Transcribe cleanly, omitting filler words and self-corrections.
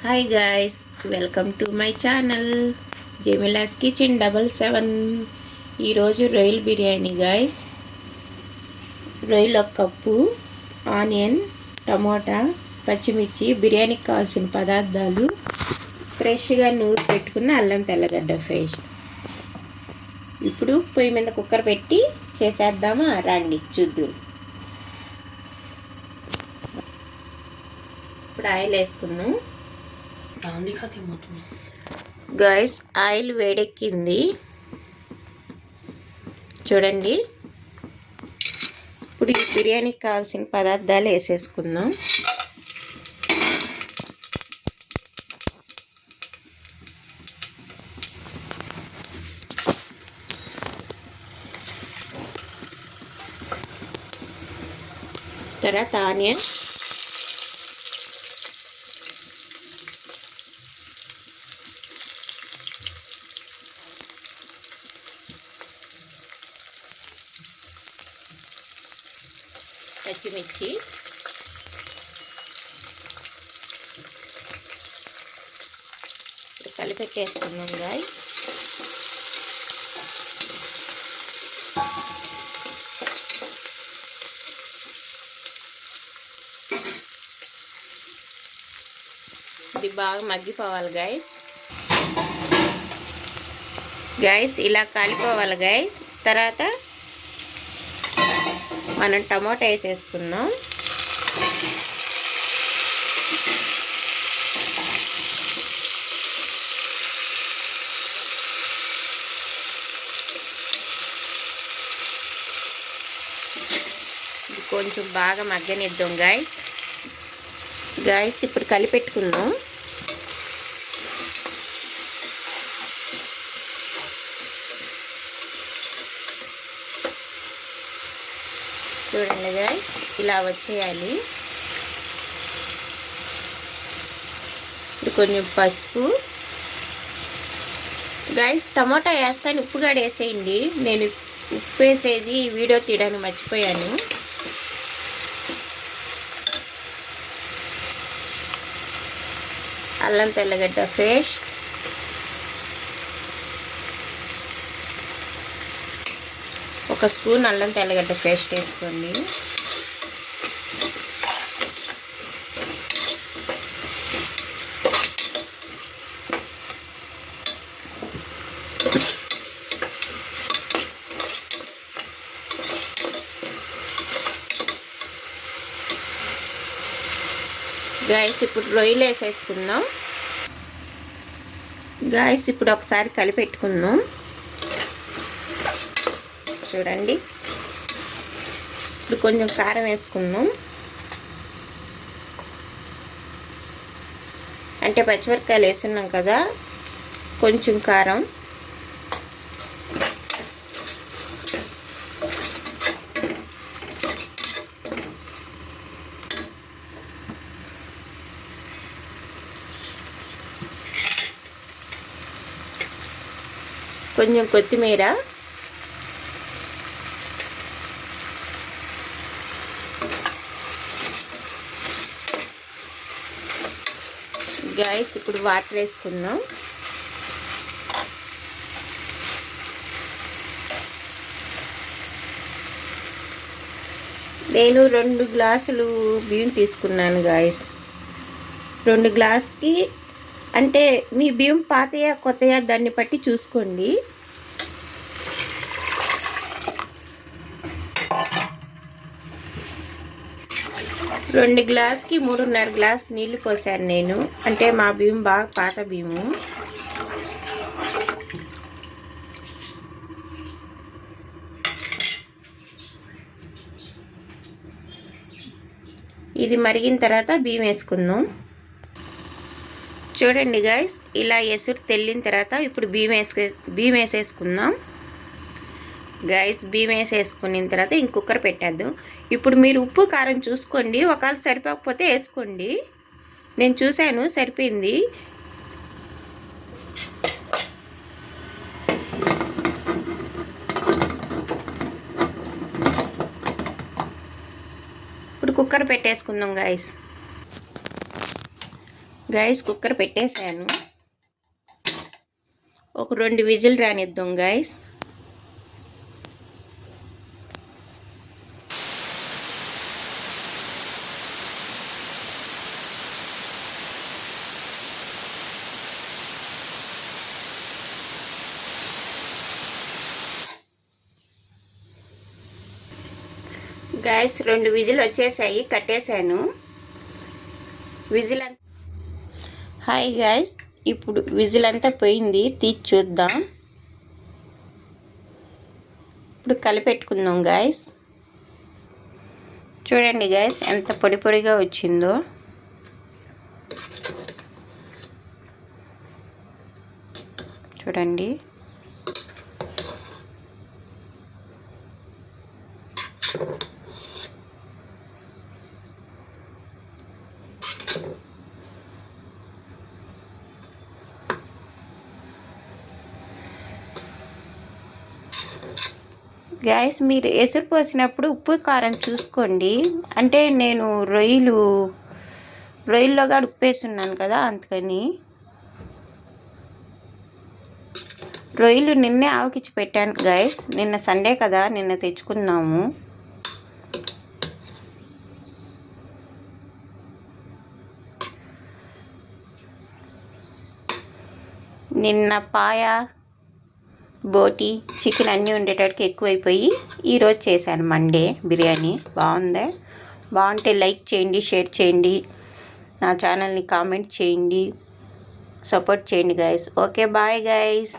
Hi guys, welcome to my channel Jemila's kitchen 77. ఈరోజు రొయ్యల biryani guys. రొయ్యలు ఒక కప్పు, ఆనియన్, టమోటా, పచ్చిమిర్చి, బిర్యానీకి కావాల్సిన పదార్థాలు, ఫ్రెష్గా నూరు పెట్టుకున్న అల్లం తెల్లగడ్డ పేస్ట్. ఇప్పుడు పొయ్యి మీద కుక్కర్ పెట్టి చేసేద్దామా? రండి చూద్దాం. ఇప్పుడు ఆయిల్ వేసుకున్నాం గాయ్స్. ఆయిల్ వేడెక్కింది చూడండి. ఇప్పుడు ఈ బిర్యానీకి కావాల్సిన పదార్థాలు వేసేసుకుందాం. తర్వాత ఆనియన్, పచ్చిమిర్చి, కలిపెట్టేసుకున్నాం గాయ్. ఇది బాగా మగ్గిపోవాలి గాయస్. ఇలా కాలిపోవాలి గాయస్. తర్వాత మనం టమోటా వేసేసుకున్నాం. కొంచెం బాగా మగ్గనిద్దాం గాయస్. ఇప్పుడు కలిపెట్టుకుందాం. చూడండి గాయ్స్, ఇలా వచ్చేయాలి. కొంచెం పసుపు గాయ్స్. టమోటా వేస్తాను, ఉప్పుగా వేసేయండి. నేను ఉప్పు వేసేది వీడియో తీయడానికి మర్చిపోయాను. అల్లం తెల్లగడ్డ పేస్ట్, ఒక స్పూన్ అల్లం తెల్లగడ్డ పేస్ట్ వేసుకోండి. గాయస్ ఇప్పుడు రొయ్యలు వేసేసుకుందాం. గాయస్ ఇప్పుడు ఒకసారి కలిపెట్టుకుందాం. చూడండి, ఇప్పుడు కొంచెం కారం వేసుకుందాం. అంటే పచ్చిమిరపకాయలు వేస్తున్నాం కదా, కొంచెం కారం. కొంచెం కొత్తిమీర, గాయస్ ఇప్పుడు వాటర్ వేసుకుందాం. నేను 2 గ్లాసులు బియ్యం తీసుకున్నాను గాయస్. 2 గ్లాసుకి అంటే మీ బియ్యం పాతయా కొత్తయా దాన్ని బట్టి చూసుకోండి. రెండు గ్లాసుకి 3.5 గ్లాస్ నీళ్లు పోసాను నేను. అంటే మా బియ్యం బాగా పాత బియ్యము. ఇది మరిగిన తర్వాత బియ్యం వేసుకుందాం. చూడండి గాయస్, ఇలా ఎసురు తెల్లిన తర్వాత ఇప్పుడు బియ్యం వేసేసుకుందాం. గాయస్ బియ్యం వేసేసుకున్న తర్వాత ఇంక కుక్కర్ పెట్టేద్దాం. ఇప్పుడు మీరు ఉప్పు కారం చూసుకోండి. ఒకవేళ సరిపోకపోతే వేసుకోండి. నేను చూశాను, సరిపోయింది. ఇప్పుడు కుక్కర్ పెట్టేసుకుందాం గాయస్. గైస్ కుక్కర్ పెట్టేశాను. ఒక 2 విజిల్ రానిద్దాం గైస్. గైస్ 2 విజిల్ వచ్చేసాయి, కట్టేశాను. విజిల్ హాయ్ గైస్, ఇప్పుడు విజిల్ అంతా పోయింది, తీసి చూద్దాం. ఇప్పుడు కలిపెట్టుకుందాం గైస్. చూడండి గైస్ ఎంత పొడి పొడిగా వచ్చిందో. చూడండి. గ్యాస్ మీరు ఎసురు పోసినప్పుడు ఉప్పు కారం చూసుకోండి. అంటే నేను రొయ్యల్లో కూడా ఉప్పు వేస్తున్నాను కదా, అందుకని. రొయ్యలు నిన్నే ఆవకిచ్చి పెట్టాను గైస్. నిన్న సండే కదా, నిన్న తెచ్చుకున్నాము. నిన్న పాయ, బోటి, చికెన్ అన్నీ ఉండేటట్టుకి ఎక్కువైపోయి ఈరోజు చేశాను మండే బిర్యానీ. బాగుంటే లైక్ చేయండి, షేర్ చేయండి, నా ఛానల్ని కామెంట్ చేయండి, సపోర్ట్ చేయండి గైస్. Okay bye guys.